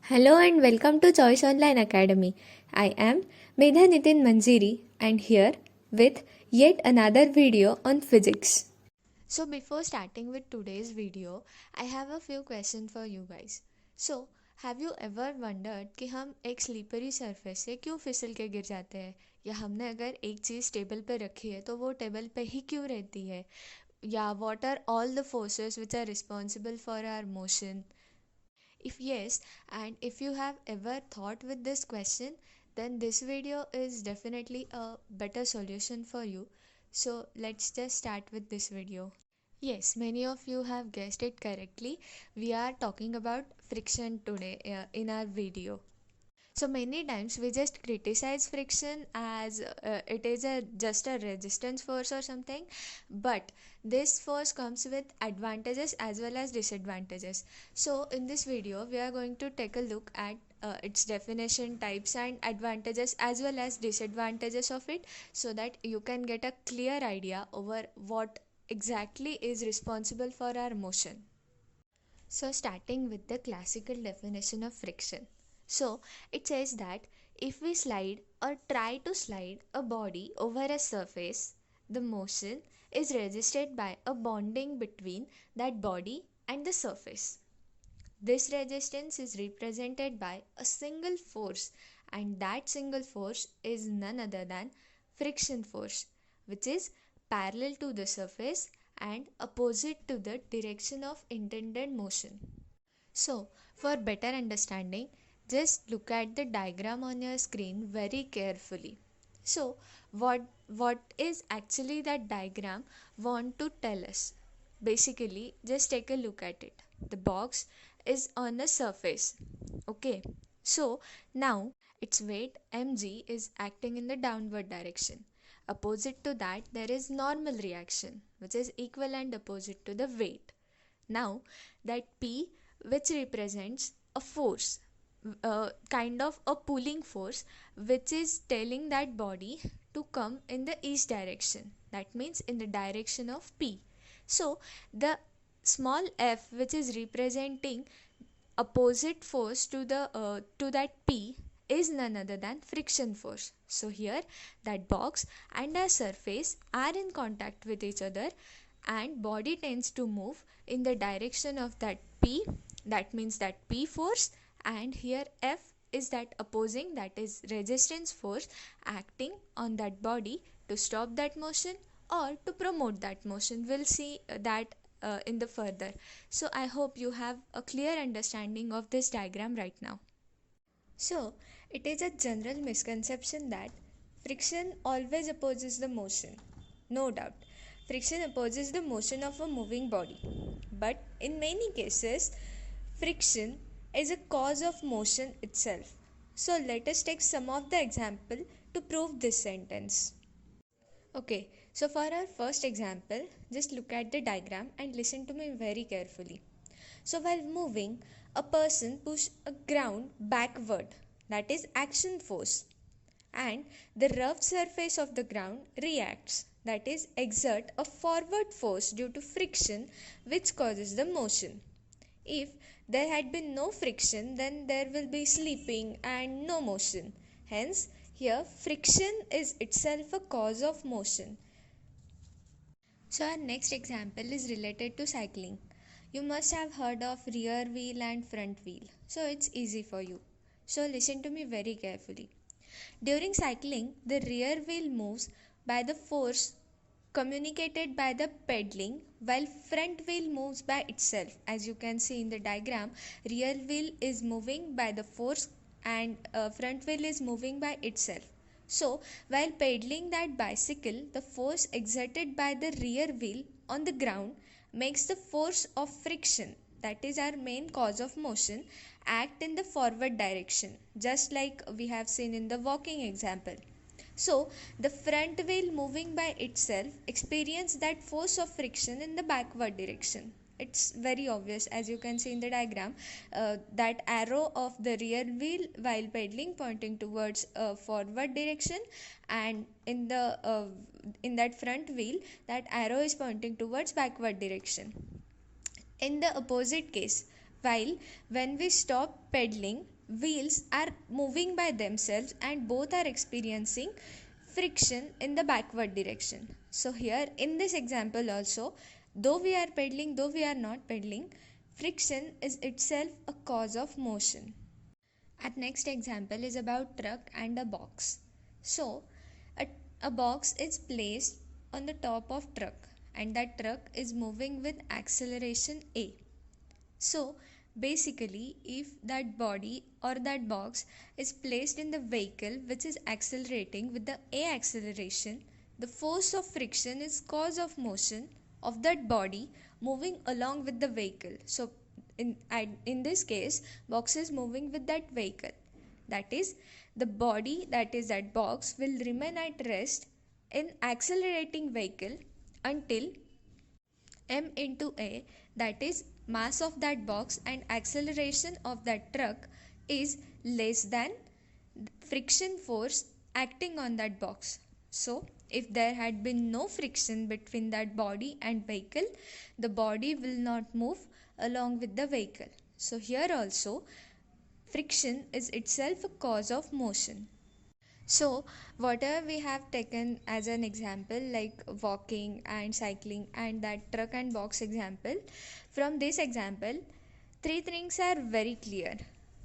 Hello and welcome to Choice Online Academy. I am Medha Nitin Manjiri and here with yet another video on physics. So before starting with today's video, I have a few questions for you guys. So have you ever wondered कि हम एक slippery surface से क्यों फिसल के गिर जाते हैं, या हमने अगर एक चीज़ टेबल पे रखी है तो वो टेबल पे ही क्यों रहती है, या what are all the forces which are responsible for our motion? If yes, and if you have ever thought with this question, then this video is definitely a better solution for you. So let's just start with this video. Yes, many of you have guessed it correctly. We are talking about friction today in our video. So many times we just criticize friction as it is just a resistance force or something, but this force comes with advantages as well as disadvantages. So in this video we are going to take a look at its definition, types and advantages as well as disadvantages of it, so that you can get a clear idea over what exactly is responsible for our motion. So starting with the classical definition of friction. So it says that if we slide or try to slide a body over a surface, the motion is resisted by a bonding between that body and the surface. This resistance is represented by a single force, and that single force is none other than friction force, which is parallel to the surface and opposite to the direction of intended motion. So, for better understanding, just look at the diagram on your screen very carefully. So, what is actually that diagram want to tell us? Basically, just take a look at it. The box is on a surface. Okay. So, now its weight mg is acting in the downward direction. Opposite to that, there is normal reaction, which is equal and opposite to the weight. Now, that P, which represents a force, kind of a pulling force, which is telling that body to come in the east direction. That means in the direction of P. So, the small f, which is representing opposite force to that P, is none other than friction force. So here that box and a surface are in contact with each other, and body tends to move in the direction of that P, that means that P force, and here F is that opposing, that is resistance force acting on that body to stop that motion or to promote that motion. We'll see that in the further. So I hope you have a clear understanding of this diagram right now. So it is a general misconception that friction always opposes the motion. No doubt, friction opposes the motion of a moving body. But in many cases, friction is a cause of motion itself. So let us take some of the example to prove this sentence. Okay, so for our first example, just look at the diagram and listen to me very carefully. So while moving, a person pushes a ground backward, that is action force, and the rough surface of the ground reacts, that is exert a forward force due to friction, which causes the motion. If there had been no friction, then there will be sleeping and no motion. Hence, here friction is itself a cause of motion. So our next example is related to cycling. You must have heard of rear wheel and front wheel. So it's easy for you. So listen to me very carefully. During cycling, the rear wheel moves by the force communicated by the pedaling, while front wheel moves by itself. As you can see in the diagram, rear wheel is moving by the force and front wheel is moving by itself. So while pedaling that bicycle, the force exerted by the rear wheel on the ground makes the force of friction, that is our main cause of motion, act in the forward direction, just like we have seen in the walking example. So the front wheel moving by itself experience that force of friction in the backward direction. It's very obvious, as you can see in the diagram, that arrow of the rear wheel while pedaling pointing towards forward direction, and in that front wheel that arrow is pointing towards backward direction. In the opposite case, while when we stop pedaling, wheels are moving by themselves and both are experiencing friction in the backward direction. So here in this example also, though we are pedaling, though we are not pedaling, friction is itself a cause of motion. Our next example is about truck and a box. So a, a box is placed on the top of truck and that truck is moving with acceleration A. So basically, if that body or that box is placed in the vehicle which is accelerating with the A acceleration, the force of friction is cause of motion of that body moving along with the vehicle. So in this case, box is moving with that vehicle. That is, the body, that is that box, will remain at rest in accelerating vehicle until m into a, that is mass of that box and acceleration of that truck, is less than friction force acting on that box. So if there had been no friction between that body and vehicle, the body will not move along with the vehicle. So here also friction is itself a cause of motion. So, whatever we have taken as an example, like walking and cycling and that truck and box example, from this example, three things are very clear: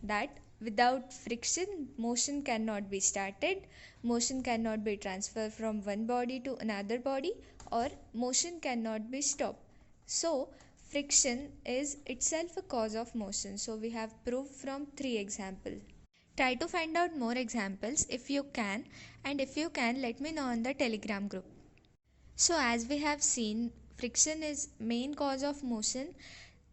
that without friction, motion cannot be started, motion cannot be transferred from one body to another body, or motion cannot be stopped. So, friction is itself a cause of motion. So, we have proved from three examples. Try to find out more examples if you can, and if you can, let me know in the Telegram group. So as we have seen, friction is main cause of motion,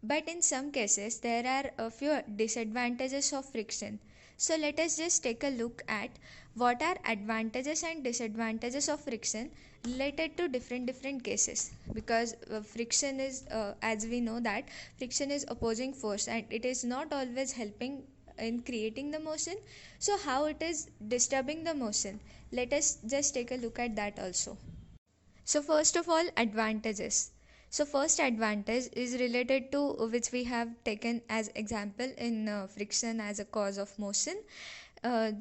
but in some cases there are a few disadvantages of friction. So let us just take a look at what are advantages and disadvantages of friction related to different cases, because friction is, as we know that friction is opposing force and it is not always helping in creating the motion. So how it is disturbing the motion, let us just take a look at that also. So first of all, advantages. So first advantage is related to which we have taken as example in friction as a cause of motion.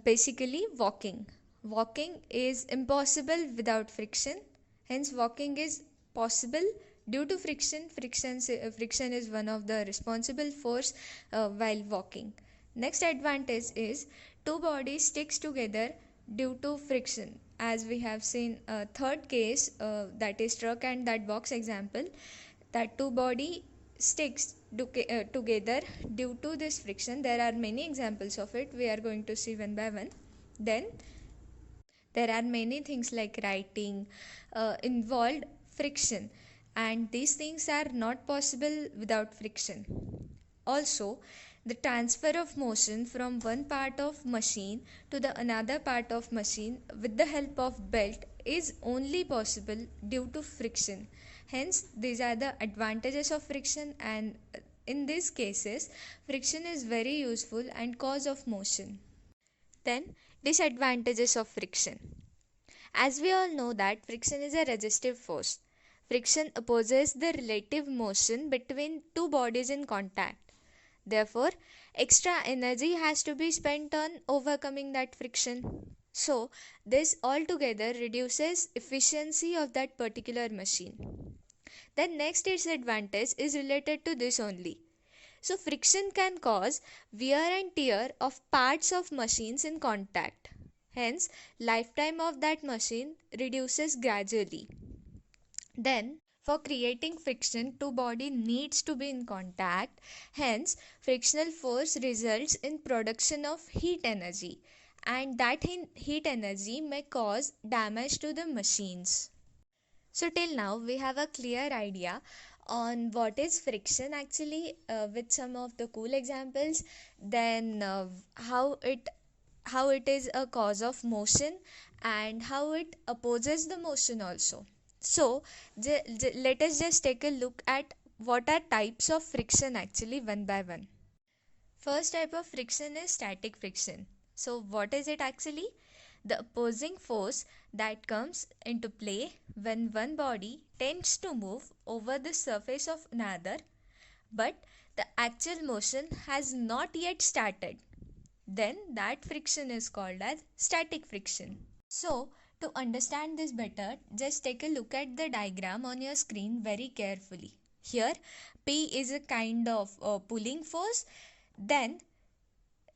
Basically walking. Walking is impossible without friction. Hence walking is possible due to friction. Friction is one of the responsible force while walking. Next advantage is two bodies sticks together due to friction. As we have seen third case, that is truck and that box example, that two body sticks together due to this friction. There are many examples of it, we are going to see one by one. Then there are many things like writing involved friction, and these things are not possible without friction. Also, the transfer of motion from one part of machine to the another part of machine with the help of belt is only possible due to friction. Hence, these are the advantages of friction, and in these cases, friction is very useful and cause of motion. Then, disadvantages of friction. As we all know that friction is a resistive force. Friction opposes the relative motion between two bodies in contact. Therefore, extra energy has to be spent on overcoming that friction. So, this altogether reduces efficiency of that particular machine. The next disadvantage is related to this only. So, friction can cause wear and tear of parts of machines in contact. Hence, lifetime of that machine reduces gradually. Then, for creating friction, two body needs to be in contact. Hence, frictional force results in production of heat energy, and that heat energy may cause damage to the machines. So till now we have a clear idea on what is friction actually, with some of the cool examples. Then how it is a cause of motion and how it opposes the motion also. So let us just take a look at what are types of friction actually one by one. First type of friction is static friction. So what is it actually? The opposing force that comes into play when one body tends to move over the surface of another, but the actual motion has not yet started. then that friction is called as static friction. So, to understand this better, just take a look at the diagram on your screen very carefully. Here, P is a kind of pulling force. Then,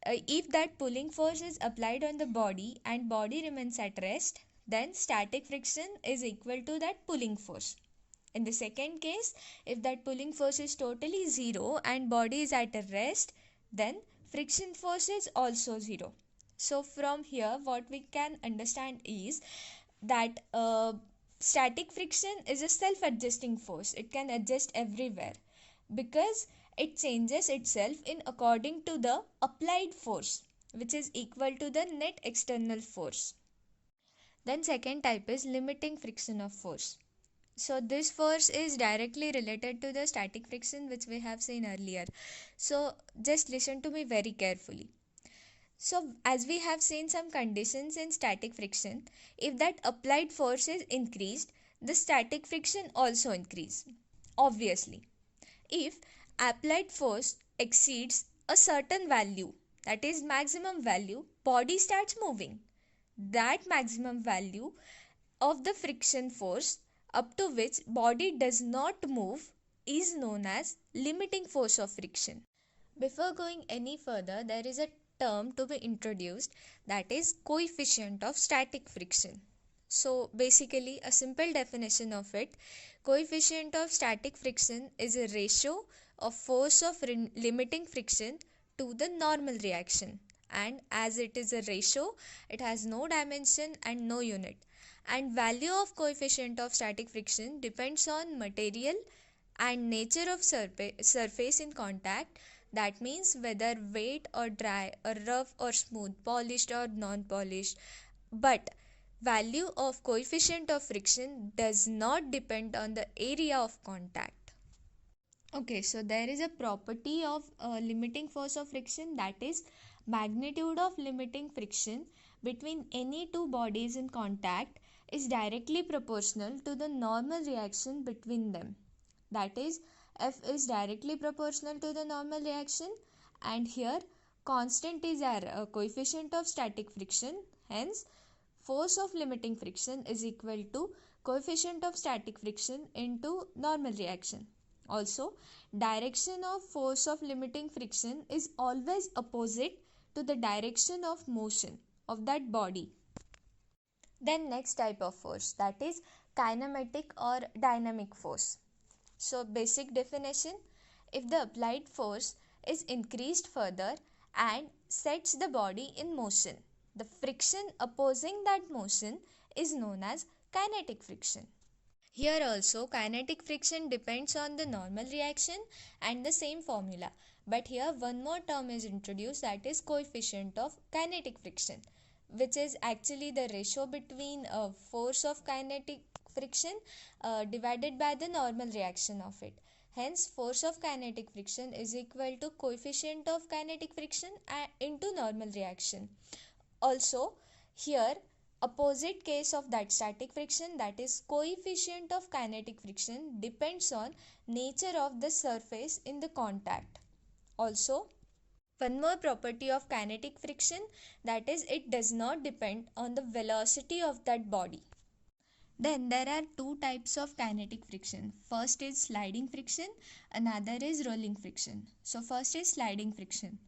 if that pulling force is applied on the body and body remains at rest, then static friction is equal to that pulling force. In the second case, if that pulling force is totally zero and body is at a rest, then friction force is also zero. So from here what we can understand is that static friction is a self-adjusting force. It can adjust everywhere because it changes itself in according to the applied force, which is equal to the net external force. Then second type is limiting friction of force. So this force is directly related to the static friction which we have seen earlier. So just listen to me very carefully. So as we have seen some conditions in static friction, if that applied force is increased, the static friction also increase. Obviously, if applied force exceeds a certain value, that is maximum value, body starts moving. That maximum value of the friction force up to which body does not move is known as limiting force of friction. Before going any further, there is a term to be introduced, that is coefficient of static friction. So basically a simple definition of it, coefficient of static friction is a ratio of force of limiting friction to the normal reaction, and as it is a ratio, it has no dimension and no unit, and value of coefficient of static friction depends on material and nature of surface in contact. That means whether wet or dry or rough or smooth, polished or non polished. But value of coefficient of friction does not depend on the area of contact. Okay, so there is a property of limiting force of friction, that is magnitude of limiting friction between any two bodies in contact is directly proportional to the normal reaction between them. That is, F is directly proportional to the normal reaction, and here constant is our coefficient of static friction. Hence, force of limiting friction is equal to coefficient of static friction into normal reaction. Also, direction of force of limiting friction is always opposite to the direction of motion of that body. Then next type of force, that is kinematic or dynamic force. So basic definition, if the applied force is increased further and sets the body in motion, the friction opposing that motion is known as kinetic friction. Here also kinetic friction depends on the normal reaction and the same formula. But here one more term is introduced, that is coefficient of kinetic friction, which is actually the ratio between force of kinetic friction divided by the normal reaction of it. Hence force of kinetic friction is equal to coefficient of kinetic friction into normal reaction. Also here opposite case of that static friction, that is coefficient of kinetic friction depends on nature of the surface in the contact. Also one more property of kinetic friction, that is it does not depend on the velocity of that body. Then there are two types of kinetic friction. First is sliding friction, another is rolling friction. So first is sliding friction.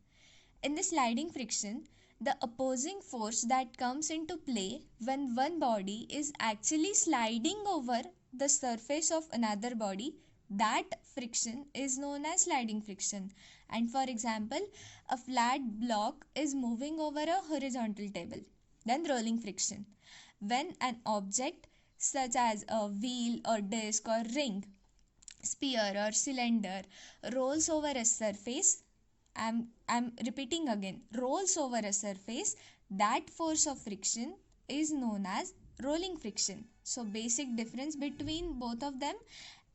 In the sliding friction, the opposing force that comes into play when one body is actually sliding over the surface of another body, that friction is known as sliding friction. And for example, a flat block is moving over a horizontal table. Then rolling friction. When an object such as a wheel or disc or ring, sphere or cylinder rolls over a surface, I'm repeating again, rolls over a surface, that force of friction is known as rolling friction. So basic difference between both of them,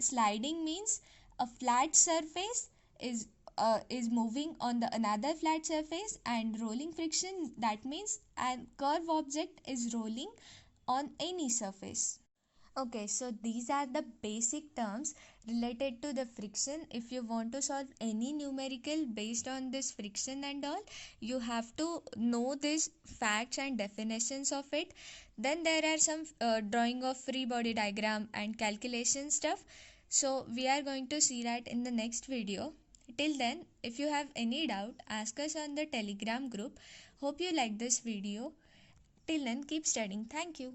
sliding means a flat surface is moving on the another flat surface, and rolling friction, that means a curved object is rolling on any surface. Okay, so these are the basic terms related to the friction. If you want to solve any numerical based on this friction and all, you have to know these facts and definitions of it. Then there are some drawing of free body diagram and calculation stuff. So we are going to see that in the next video. Till then, if you have any doubt, ask us on the Telegram group. Hope you like this video. Till then, keep studying. Thank you.